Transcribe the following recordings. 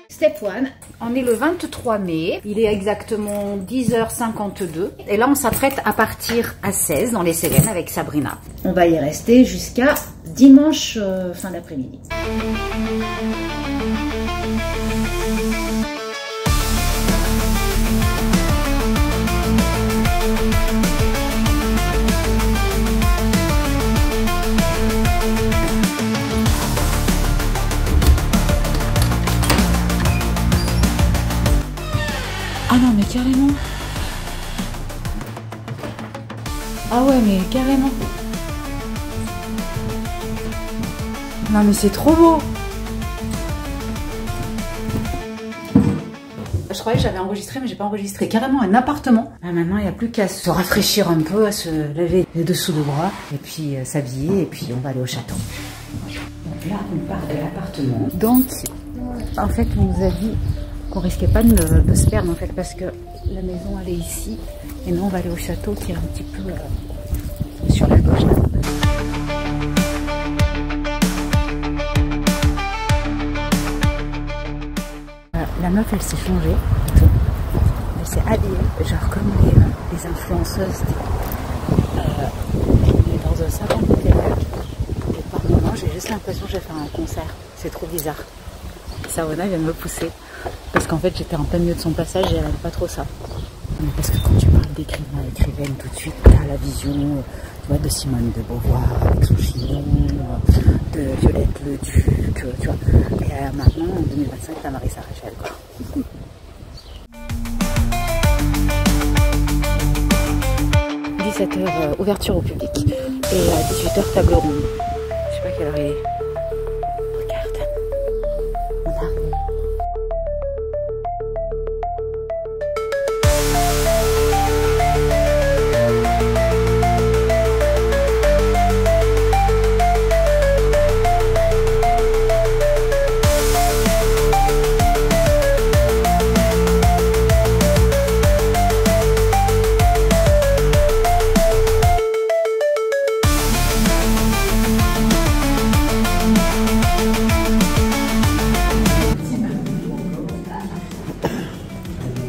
Step 1, on est le 23 mai, il est exactement 10h52 et là on s'apprête à partir à 16 dans les Cévennes avec Sabrina. On va y rester jusqu'à dimanche fin d'après-midi. Ah non mais carrément. Ah ouais mais carrément. Non mais c'est trop beau. Je croyais que j'avais enregistré mais j'ai pas enregistré. Carrément un appartement. Ah, maintenant il n'y a plus qu'à se rafraîchir un peu, à se laver les dessous de bras et puis s'habiller et puis on va aller au château. Donc là on part de l'appartement. Donc en fait on nous a dit qu'on risquait pas de se perdre en fait parce que la maison elle est ici et nous on va aller au château qui est un petit peu sur la gauche là. La meuf elle s'est changée, elle s'est habillée genre comme les influenceuses. Elle est dans un salon de théâtre et par moments j'ai juste l'impression que je vais faire un concert, c'est trop bizarre. Savona vient de me pousser parce qu'en fait j'étais en plein milieu de son passage et elle n'aime pas trop ça. Mais parce que quand tu parles d'écrivaine tout de suite, tu as la vision tu vois, de Simone de Beauvoir avec son chignon, de Violette le Duc, tu vois. Et maintenant en 2025 t'as Marissa Rachel quoi. « 17h ouverture au public et à 18h table ronde. Je sais pas quelle heure il est. Regarde, on arrive.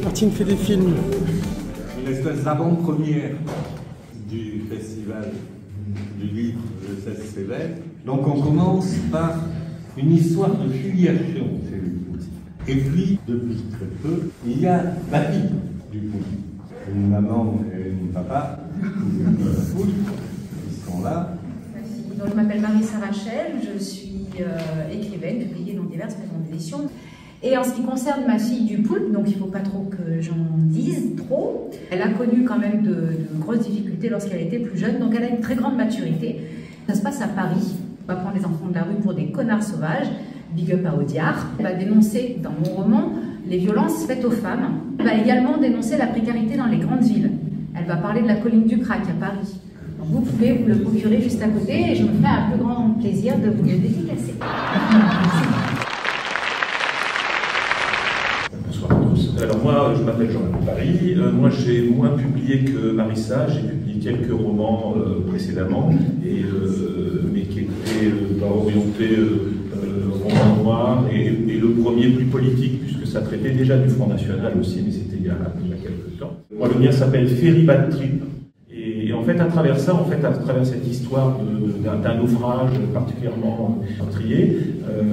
Martine fait des films. Une espèce d'avant-première du festival du livre de cette Cévennes. Donc on commence par une histoire de filiation chez les Pouty. Et puis, depuis très peu, il y a la fille du Pouty. Une maman et une papa, qui sont là. Donc, je m'appelle Marissa Rachel, je suis écrivaine, publiée dans diverses maisons d'édition. Et en ce qui concerne ma fille du Poulpe, donc il ne faut pas trop que j'en dise trop, elle a connu quand même de grosses difficultés lorsqu'elle était plus jeune, donc elle a une très grande maturité. Ça se passe à Paris, on va prendre les enfants de la rue pour des connards sauvages, big up à Audiard. Elle va dénoncer dans mon roman les violences faites aux femmes. Elle va également dénoncer la précarité dans les grandes villes. Elle va parler de la colline du Crac à Paris. Donc vous pouvez vous le procurer juste à côté et je me ferai un plus grand plaisir de vous le dédicacer. Bonsoir à tous. Alors moi, je m'appelle Jean-Marie Paris. Moi, j'ai moins publié que Marissa. J'ai publié quelques romans précédemment, mais qui étaient orientés roman noir et le premier plus politique, puisque ça traitait déjà du Front National aussi, mais c'était il y a quelques temps. Moi, le mien s'appelle Ferry Bad Trip. Et en fait, à travers ça, à travers cette histoire d'un naufrage particulièrement meurtrier,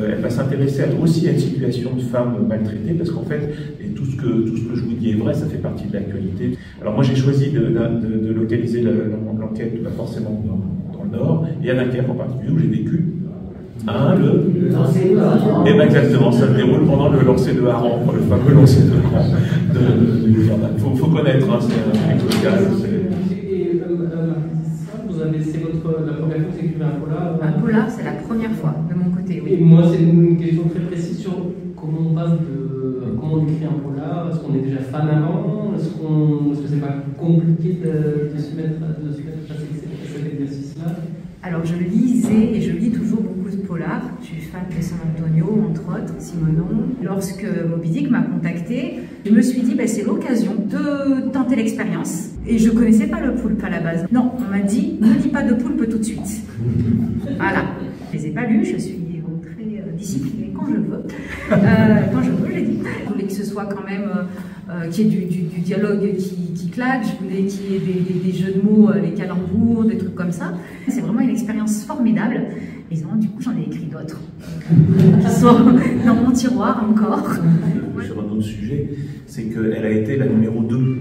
elle va s'intéresser aussi à une situation de femmes maltraitées, parce qu'en fait, et tout ce que je vous dis est vrai, ça fait partie de l'actualité. Alors moi, j'ai choisi de localiser l'enquête forcément dans le Nord, et à Dunkerque en particulier, où j'ai vécu. Et bien exactement, ça se déroule pendant le lancer de Haran, le fameux lancer de Haran de Gouvernement. Il faut connaître, hein, c'est un truc local. C'est la première fois que vous écrivez un polar? Un polar, c'est la première fois de mon côté, oui. Et moi, c'est une question très précise sur comment on passe comment on écrit un polar. Est-ce qu'on est déjà fan avant? Est-ce que c'est pas compliqué de se mettre à cet exercice-là? Alors je lisais et je lis toujours beaucoup de polars. Je suis fan de San Antonio, entre autres, Simonon. Lorsque Moby Dick m'a contactée, je me suis dit c'est l'occasion de tenter l'expérience. Et je ne connaissais pas le poulpe à la base. Non, on m'a dit ne lis pas de poulpe tout de suite. Voilà. Je les ai pas lus, je suis très disciplinée quand je veux. Je l'ai dit. Je voulais que ce soit quand même, qu'il y ait du dialogue qui claque, je voulais qu'il y ait des jeux de mots, les calembours, des trucs comme ça. C'est vraiment une expérience formidable. Et du coup, j'en ai écrit d'autres qui sont dans mon tiroir encore. Sur un autre sujet, c'est qu'elle a été la numéro 2.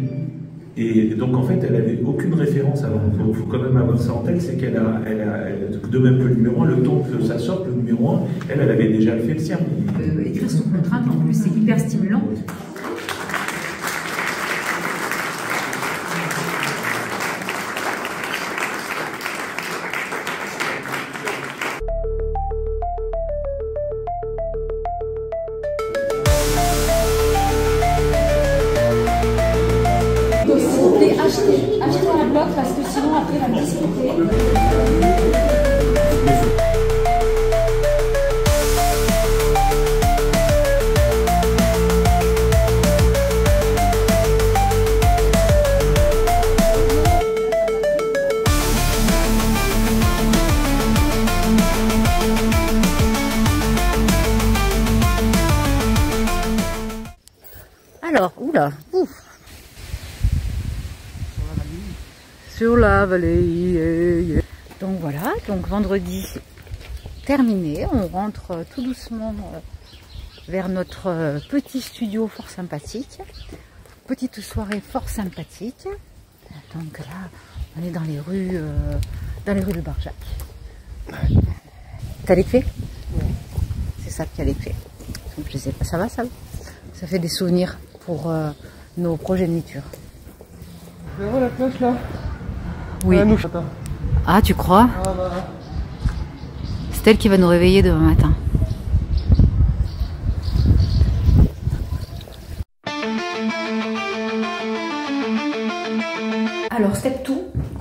Et donc en fait, elle n'avait aucune référence avant. Il faut quand même avoir ça en tête, c'est qu'elle a, de même que le numéro 1, le temps que ça sorte, le numéro 1, elle avait déjà fait le sien. Écrire sous contrainte, en plus, c'est hyper stimulant. Achetez un bloc parce que sinon après la discuter. Alors, oula, ouf. Sur la vallée. Donc voilà, donc vendredi terminé, on rentre tout doucement vers notre petit studio fort sympathique. Petite soirée fort sympathique. Donc là, on est dans les rues de Barjac. T'as les clés? C'est ça qui a les clés. Donc je sais pas, ça va ça? Ça fait des souvenirs pour nos progénitures. Je vois la cloche là. Oui. Ah, tu crois? C'est elle qui va nous réveiller demain matin. Alors, step 2,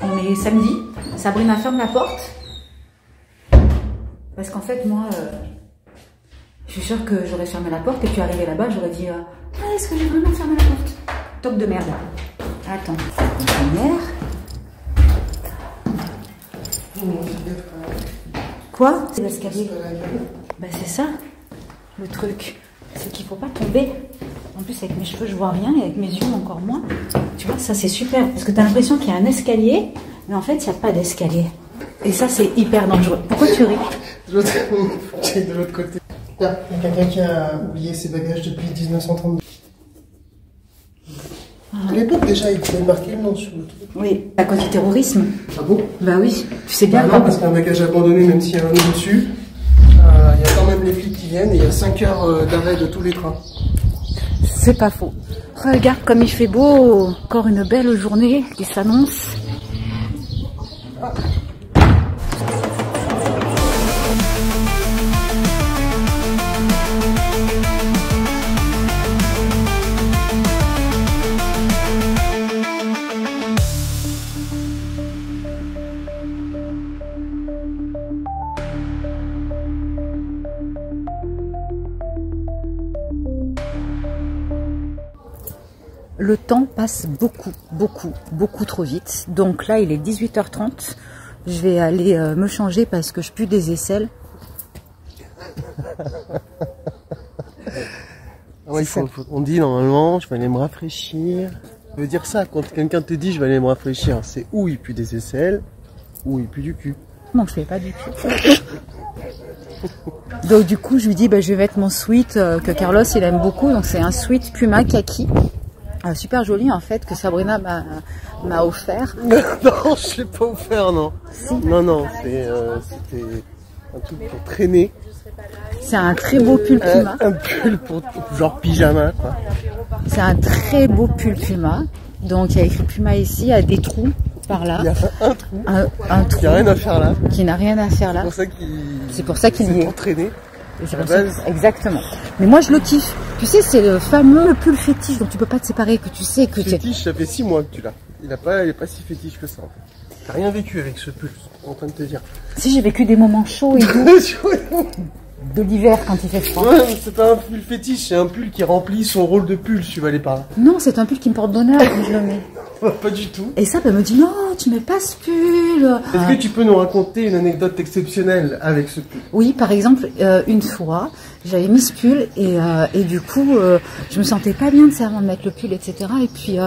on est samedi. Sabrina ferme la porte. Parce qu'en fait, moi, je suis sûre que j'aurais fermé la porte et puis arrivé là-bas, j'aurais dit ah, est-ce que j'ai vraiment fermé la porte? Top de merde. Attends. Première. Quoi? C'est l'escalier. Bah c'est ça, le truc. C'est qu'il faut pas tomber. En plus avec mes cheveux je vois rien et avec mes yeux encore moins. Tu vois, ça c'est super. Parce que tu as l'impression qu'il y a un escalier, mais en fait il n'y a pas d'escalier. Et ça c'est hyper dangereux. Pourquoi tu ris? J'ai de l'autre côté. Il y a quelqu'un qui a oublié ses bagages depuis 1932. À l'époque déjà, il avait marqué le nom sur le truc. Oui, à cause du terrorisme. Ah bon? Bah oui, tu sais bien. Bah non, parce qu'un bagage abandonné, même s'il y a un nom dessus, il y a quand même les flics qui viennent et il y a 5 heures d'arrêt de tous les trains. C'est pas faux. Regarde comme il fait beau. Encore une belle journée qui s'annonce. Ah. Le temps passe beaucoup trop vite. Donc là, il est 18h30. Je vais aller me changer parce que je pue des aisselles. Ouais, on dit normalement, je vais aller me rafraîchir. Ça veut dire ça, quand quelqu'un te dit je vais aller me rafraîchir, c'est où il pue des aisselles, ou il pue du cul. Non, je fais pas du cul. Donc du coup, je lui dis, bah, je vais mettre mon sweat que Carlos il aime beaucoup. Donc c'est un sweat Puma kaki. Super joli en fait, que Sabrina m'a offert. Non, je l'ai pas offert, non. Si. Non, c'était un truc pour traîner. C'est un très beau pull Puma. Un pull pour genre pyjama, quoi. C'est un très beau pull Puma. Donc il y a écrit Puma ici, il y a des trous par là. Il y a un trou. Un trou. Qui n'a rien à faire là. Qui n'a rien à faire là. C'est pour ça qu'il y est. Pour traîner. Exactement. Mais moi je le kiffe. Tu sais, c'est le fameux pull fétiche dont tu peux pas te séparer, que tu sais que tu... Fétiche, ça fait 6 mois que tu l'as. Il est pas si fétiche que ça en fait. T'as rien vécu avec ce pull, je suis en train de te dire. Si, j'ai vécu des moments chauds et doux. de l'hiver quand il fait froid. Ouais, mais c'est pas un pull fétiche, c'est un pull qui remplit son rôle de pull, si tu vas aller par là. Non, c'est un pull qui me porte bonheur quand je le mets. Pas du tout. Et ça, elle me dit non, tu mets pas ce pull. Est-ce que tu peux nous raconter une anecdote exceptionnelle avec ce pull? Oui, par exemple, une fois, j'avais mis ce pull et du coup, je me sentais pas bien de savoir de mettre le pull, etc. Et puis,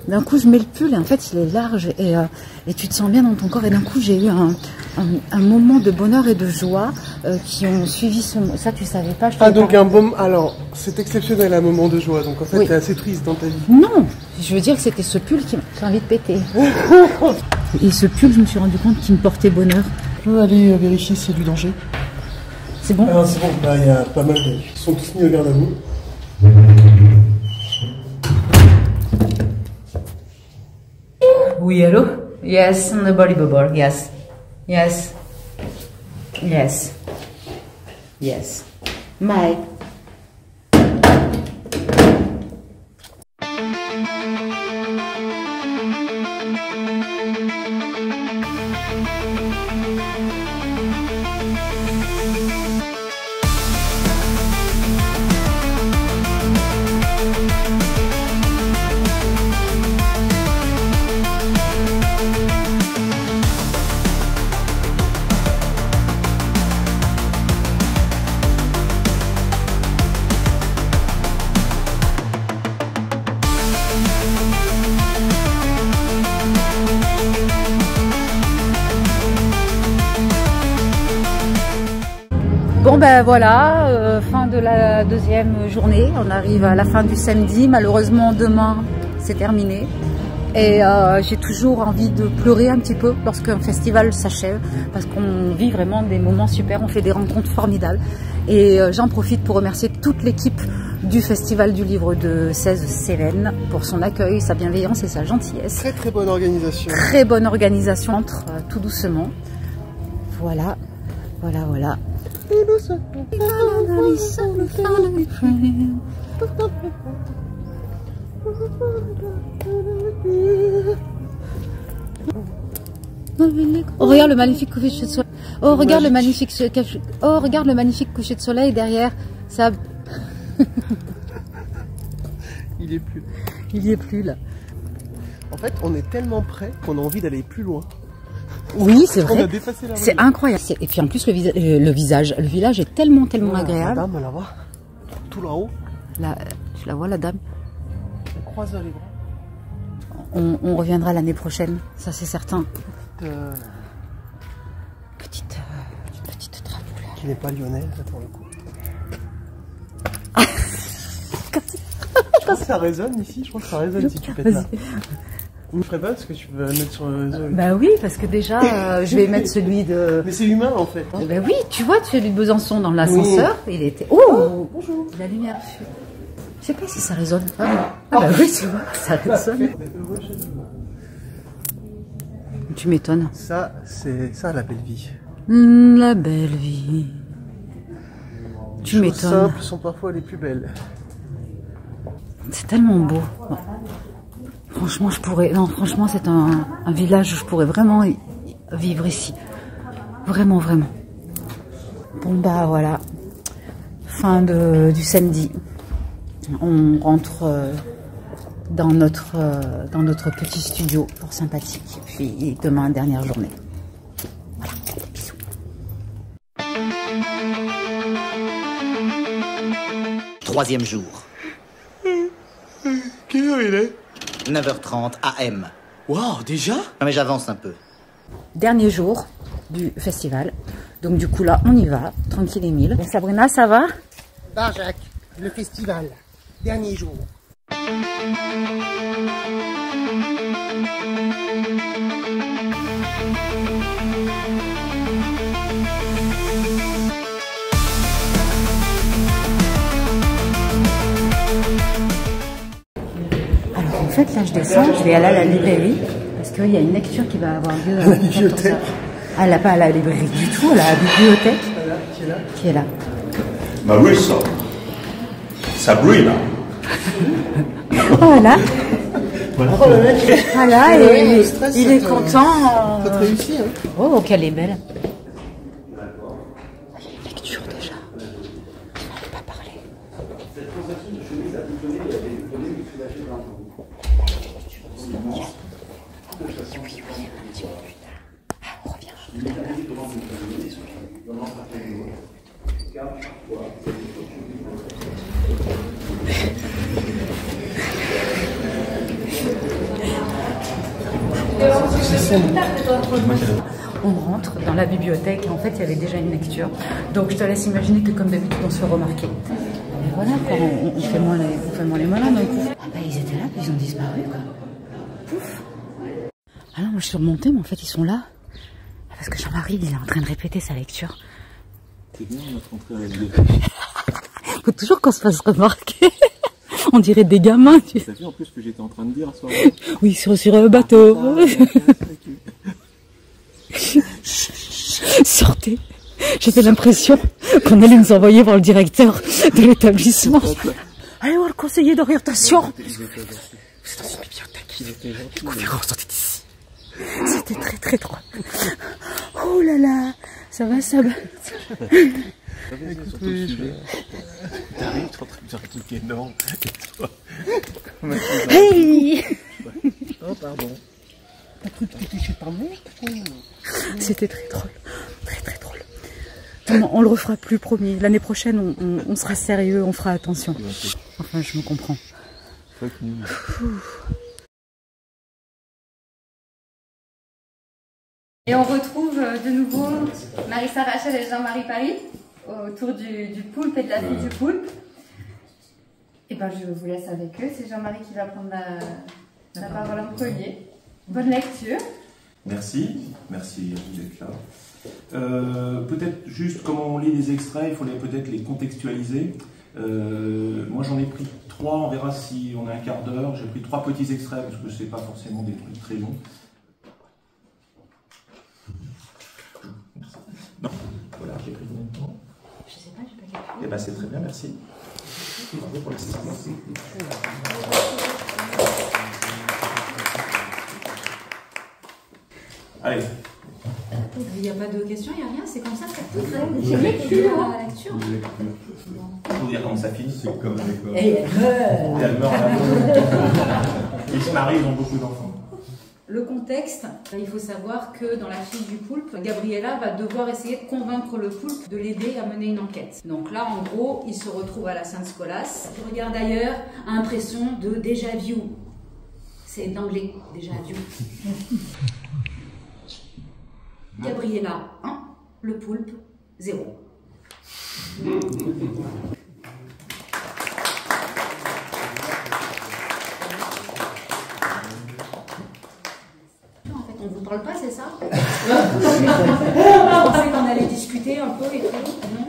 d'un coup, je mets le pull et en fait, il est large et tu te sens bien dans ton corps. Et d'un coup, j'ai eu un moment de bonheur et de joie qui ont suivi ce... Ça, tu savais pas, je Ah, donc un bon... Alors, c'est exceptionnel, un moment de joie. Donc en fait, oui. T'es assez triste dans ta vie. Non, je veux dire que c'était ce pull qui m'a envie de péter. Et ce pull, je me suis rendu compte qu'il me portait bonheur. Je peux aller vérifier s'il y a du danger. C'est bon? Ah, c'est bon, bah, il y a pas mal de... Ils sont tous mis au garde à vous. Oui, hello? Yes, on the body bubble, yes. Yes. Yes. Yes. Bye. Bon ben voilà, fin de la deuxième journée, on arrive à la fin du samedi, malheureusement demain c'est terminé et j'ai toujours envie de pleurer un petit peu lorsqu'un festival s'achève parce qu'on vit vraiment des moments super, on fait des rencontres formidables et j'en profite pour remercier toute l'équipe du Festival du Livre de 16-Cévennes pour son accueil, sa bienveillance et sa gentillesse. Très très bonne organisation. Très bonne organisation, entre tout doucement. Voilà, voilà, voilà. Oh regarde le magnifique coucher de soleil. Oh regarde le magnifique coucher de soleil derrière ça. Il est plus. Il y est plus là. En fait, on est tellement près qu'on a envie d'aller plus loin. Oui, c'est vrai. On a dépassé la C'est incroyable. Et puis en plus le village est tellement agréable. La dame, on la voit. Tout là-haut. Tu la vois la dame? On croise les bras. On reviendra l'année prochaine, ça c'est certain. Petite trapoule. Qui n'est pas lyonnaise, pour le coup. Je crois que ça résonne ici, je crois que ça résonne si tu pètes là. Vous ne ferez pas parce que tu peux la mettre sur le réseau. Bah oui, parce que déjà, je vais mettre celui de... Mais c'est humain en fait. Hein. Bah oui, tu vois, celui de Besançon dans l'ascenseur, oui. Il était... Oh, bonjour. La lumière fut... Je sais pas si ça résonne. Ah bah oui, tu vois, ça résonne. Tu m'étonnes. Ça, c'est ça la belle vie. La belle vie. Tu m'étonnes. Les choses simples sont parfois les plus belles. C'est tellement beau. Bon. Franchement, je pourrais... Non, franchement, c'est un village où je pourrais vraiment vivre ici. Vraiment, vraiment. Bon, bah voilà. Fin du samedi. On rentre dans notre petit studio pour sympathique. Et puis demain, dernière journée. Voilà, bisous. Troisième jour. Quelle heure il est? 9h30 AM. Waouh, déjà? Non mais j'avance un peu. Dernier jour du festival. Donc du coup là, on y va, tranquille et mille. Sabrina, ça va? Barjac, le festival, dernier jour. Alors en fait là je descends, je vais aller à la librairie parce qu'il y a une lecture qui va avoir lieu à la bibliothèque. Elle n'a pas à la librairie du tout, elle a la bibliothèque qui est là. Marissa, Sabrina. Voilà. Oh le mec. Voilà, et il est content. Ça te réussit, hein? Oh, qu'elle est belle. Il y a une lecture déjà. On revient. On rentre dans la bibliothèque et en fait il y avait déjà une lecture. Donc je te laisse imaginer que comme d'habitude on se fait remarquer. Et voilà quoi, on fait moins les malins d'un coup. Ah bah ils étaient là puis ils ont disparu quoi. Pouf. Alors moi je suis remontée mais en fait ils sont là. Parce que Jean-Marie il est en train de répéter sa lecture. C'est bien notre entrée à la bibliothèque. Faut toujours qu'on se fasse remarquer. On dirait des gamins. Tu as vu en plus ce que j'étais en train de dire à ce soir. Oui, sur un bateau. Sortez. J'avais l'impression qu'on allait nous envoyer voir le directeur de l'établissement. Allez voir le conseiller d'orientation. C'est dans une bibliothèque. Les conférences sont ici. C'était très très drôle. Oh là là, ça va, ça va. T'arrives, tu es en train de faire un truc énorme. Hey. Oh pardon. T'as cru que t'étais chez ta mère? C'était très drôle. Très très drôle. Non, on le refera plus, promis. L'année prochaine, on sera sérieux, on fera attention. Enfin, je me comprends. Et on retrouve de nouveau Marissa Rachel et Jean-Marie Paris autour du poulpe et de la fille du poulpe. Et ben je vous laisse avec eux, c'est Jean-Marie qui va prendre la parole en premier. Bonne lecture. Merci d'être là. Peut-être juste comment on lit les extraits, il faut peut-être les contextualiser. Moi j'en ai pris 3, on verra si on a un quart d'heure. J'ai pris 3 petits extraits parce que c'est pas forcément des trucs très longs. Non, voilà, j'ai pris combien de temps? Je sais pas, j'ai pas calculé. Eh ben c'est très bien, merci. Bravo pour l'assistance. Allez. Il n'y a pas de questions, il n'y a rien, c'est comme ça, c'est tout vrai. J'ai lecture à la lecture. Pour dire comment ça finit. C'est comme l'école. Et elle meurt. Et elle meurt. Ils se marient, ils ont beaucoup d'enfants. Le contexte, il faut savoir que dans La fille du poulpe, Gabriella va devoir essayer de convaincre le poulpe de l'aider à mener une enquête. Donc là, en gros, il se retrouve à la Sainte-Scolas. Il regarde ailleurs, a l'impression de déjà vu. C'est d'anglais, déjà vu. Gabriella, 1. Le poulpe, 0. On vous parle pas, c'est ça? On pensait qu'on allait discuter un peu et tout, non?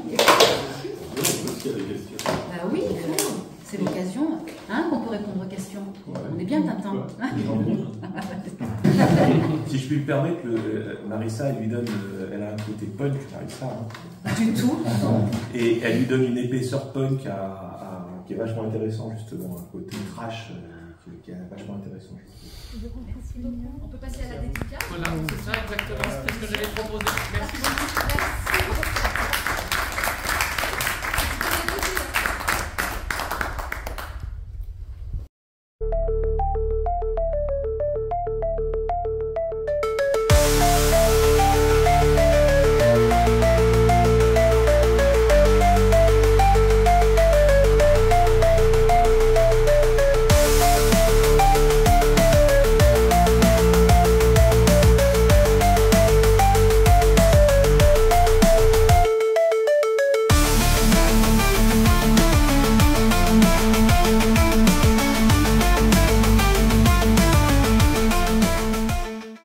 Bah oui, c'est l'occasion qu'on peut répondre aux questions. On est bien Tintin. Si je puis me permettre, Marissa, elle lui donne, elle a un côté punk, Marissa. Du tout. Et elle lui donne une épaisseur punk qui est vachement intéressant, justement, un côté trash qui est vachement intéressant. Merci beaucoup. On peut passer à la dédicace. Voilà, c'est ça exactement, c'est ce que j'allais proposer. Merci beaucoup. Merci.